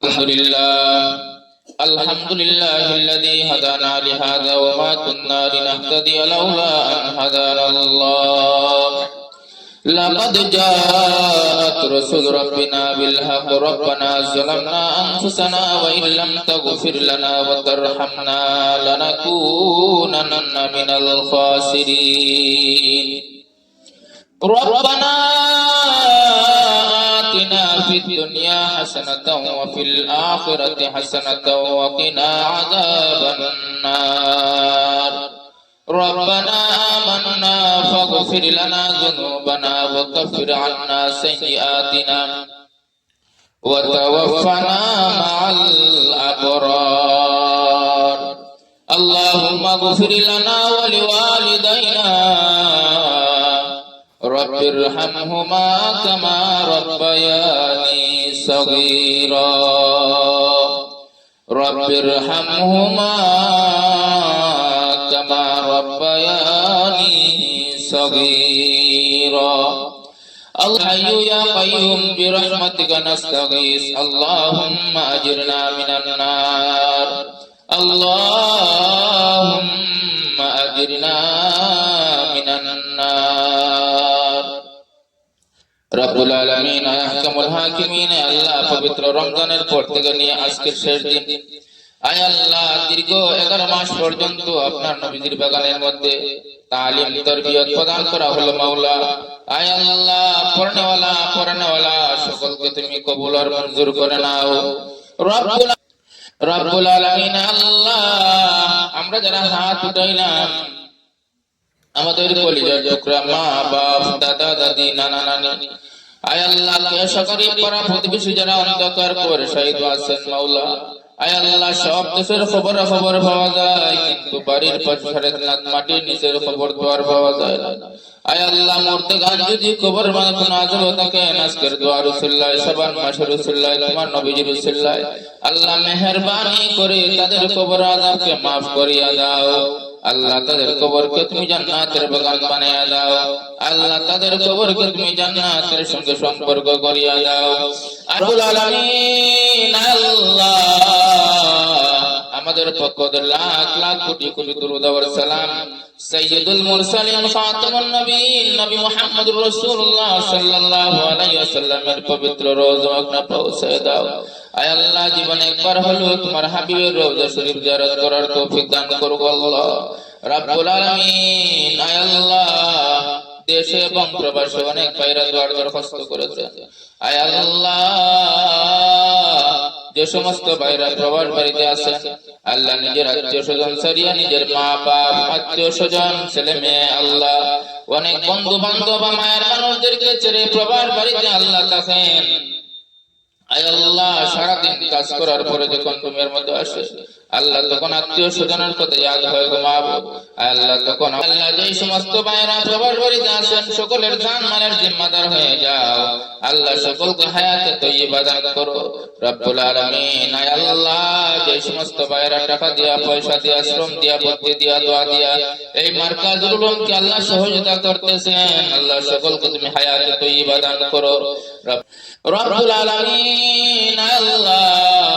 الحمد لله الذي هدانا لهذا وما كنا لنهتدي لولا أن هدانا الله لقد جاءت رسل ربنا بالحق ربنا ظلمنا أنفسنا وإن لم تغفر لنا وترحمنا لنكونن من الخاسرين ربنا آتنا في الدنيا حسنة وفي الآخرة حسنة وقنا عذاب النار ربنا آمنا فاغفر لنا ذنوبنا وكفر عنا سيئاتنا وتوفنا مع الأبرار اللهم اغفر لنا ولوالدينا رب ارحمهما كما ربياني صغيرا رب ارحمهما كما ربياني صغيرا الحي يا قيوم برحمتك نستغيث اللهم أجرنا من النار اللهم أجرنا من النار রব্বুল আলামিন আহকামুল হাকিমিন আল্লাহ পবিত্র রমজানের পর থেকে নিয়ে আজকের শেষ দিন আয় আল্লাহ দীর্ঘ 11 মাস পর্যন্ত আপনার নবীর বাগানের মধ্যে তালিম তরবিয়ত প্রদান করা হলো মাওলা আয় আল্লাহ পড়নেওয়ালা সকলকে তুমি কবুল আর মঞ্জুর করে নাও রব্বুল আলামিন আল্লাহ আমরা যারা হাত উঠাইলাম আমাদের কলিজার টুকরা মা বাপ দাদা দাদি নানা নানি আয় আল্লাহ কে সকরি পাড়া প্রতিবেশী যারা অন্ধকার করে শহীদ আছেন মাওলা আয় আল্লাহ সব দেশের খবর পাওয়া যায় কিন্তু বাড়ির পাশের মাটির নিচের খবর দোয়ার পাওয়া যায় না আয় আল্লাহ মরতে গান যদি খবর মানে কোন আজব থাকে আজকের দোয়া রাসূলুল্লাহ সাবান মাসের রাসূলুল্লাহ তোমার নবীজি রাসূলুল্লাহ আল্লাহ মেহেরবানি করে তাদের কবর আযাবকে maaf করিয়া দাও আল্লাহ তাদের কবরকে তুমি জান্নাতের বাগান বানায়া দাও আল্লাহ তাদের কবরকে তুমি জান্নাতের সঙ্গে সম্পর্ক করিয়া দাও রব্বুল আলামিন আল্লাহ আমাদের পক্ষ থেকে লাখ লাখ কোটি কোটি দরুদ ও সালাম সাইয়্যিদুল মুরসালিন খাতামুন নবীন নবী মুহাম্মদুর রাসূলুল্লাহ সাল্লাল্লাহু আলাইহি ওয়াসাল্লামের পবিত্র রওজা পাক পৌঁছে দাও আয় আল্লাহ জীবনে একবার হলো তোমার হাবিবের রওজা শরীফ জিয়ারত করার তৌফিক দান করো আল্লাহ রব্বুল আলামিন আয় আল্লাহ দেশে এবং প্রবাসে অনেক ভাইরা দোয়ার দরখাস্ত করেছে আয় আল্লাহ যে সমস্ত ভাইরা প্রবাস বাড়িতে আছে আল্লাহ নিজের আত্মীয় স্বজন সারিয়া নিজের মা বাপ আত্মীয় স্বজন ছেলে মেয়ে আল্লাহ অনেক বন্ধু বান্ধব মায়ের মানুষদেরকে ছেড়ে প্রবাস বাড়িতে আল্লাহ থাকেন আয় আল্লাহ সারাদিন কাজ করার পরে যখন ঘুমের মধ্যে আসে আল্লাহ তখন আত্মীয় স্বজনের কথা ইয়াদ হয় ঘুমাবো আল্লাহ তখন আল্লাহ যেই সমস্ত ভাইরা প্রবাস বাড়িতে আছেন সকলের জান মালের জিম্মাদার হয়ে যাও আল্লাহ সকলকে হায়াতে তয়্যিবা দান করো রব্বুল আলামিন আয় আল্লাহ যেই সমস্ত ভাইরা টাকা দিয়া পয়সা দিয়া শ্রম দিয়া বুদ্ধি দিয়া দোয়া দিয়া এই মার্কাজুল উলুমকে আল্লাহ সহযোগিতা করতেছেন আল্লাহ সকলকে তুমি হায়াতে তয়্যিবা দান করো রব্বুল আলামিন আল্লাহ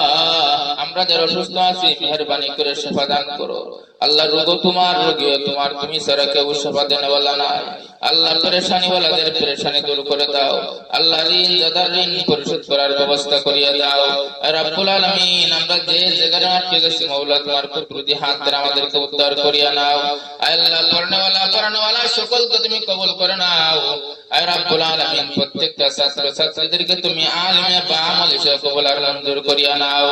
আমরা যারা অসুস্থ আছি মেহেরবানি করে শিফা দান করো আল্লাহ রোগ তোমার রোগীও তোমার তুমি ছাড়া কেউ শিফা দেনে ওয়ালা নাই আল্লাহ পেরেশানি ওয়ালাদের পেরেশানি দূর করে দাও আল্লাহ ঋণ যাদের ঋণ পরিশোধ করার ব্যবস্থা করিয়া দাও রব্বুল আলামিন আমরা যে জায়গায় আটকে গেছি মাওলা তোমার কুদরতি হাত ধরে আমাদেরকে উদ্ধার করিয়া নাও আল্লাহ পড়নেওয়ালা সকলকে তুমি কবুল করে নাও আয় রব্বুল আলামিন প্রত্যেকটা ছাত্র ছাত্রীদেরকে তুমি আলেমে বা আমল হিসেবে কবুল আর মঞ্জুর করিয়া নাও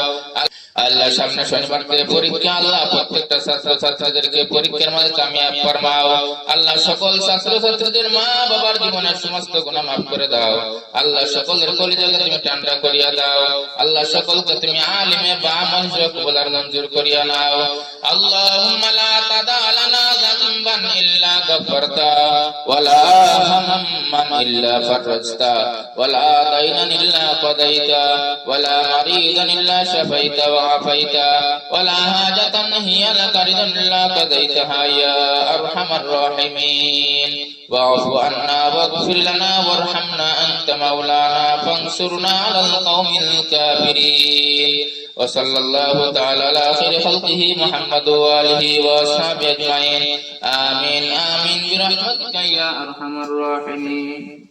আল্লাহ সামনে শনিবার থেকে পরীক্ষা আল্লাহ প্রত্যেকটা ছাত্র ছাত্রীদেরকে পরীক্ষার মধ্যে কামিয়াব ফরমাও আল্লাহ সকল ছাত্র ছাত্রীদের মা বাবার জীবনের সমস্ত গুনাহ maaf করে দাও আল্লাহ সকলের কলিজাকে তুমি ঠান্ডা করিয়া দাও আল্লাহ সকলকে তুমি আলেমে বা আমল হিসেবে কবুল আর মঞ্জুর করিয়া নাও আল্লাহুম্মা লা তাদা লানা যামবান ইল্লা গফরতা ওয়ালা হাম্মান ইল্লা ফারজতা ওয়ালা দাইনান ইল্লা কাদাইতা ওয়ালা মারিদান ইল্লা শাফাইতা وعافيت ولا حاجة هي لك رضا إلا قضيتها يا أرحم الراحمين واعف عنا واغفر لنا وارحمنا أنت مولانا فانصرنا على القوم الكافرين وصلى الله تعالى على خير خلقه محمد وآله وأصحابه أجمعين آمين آمين برحمتك يا أرحم الراحمين.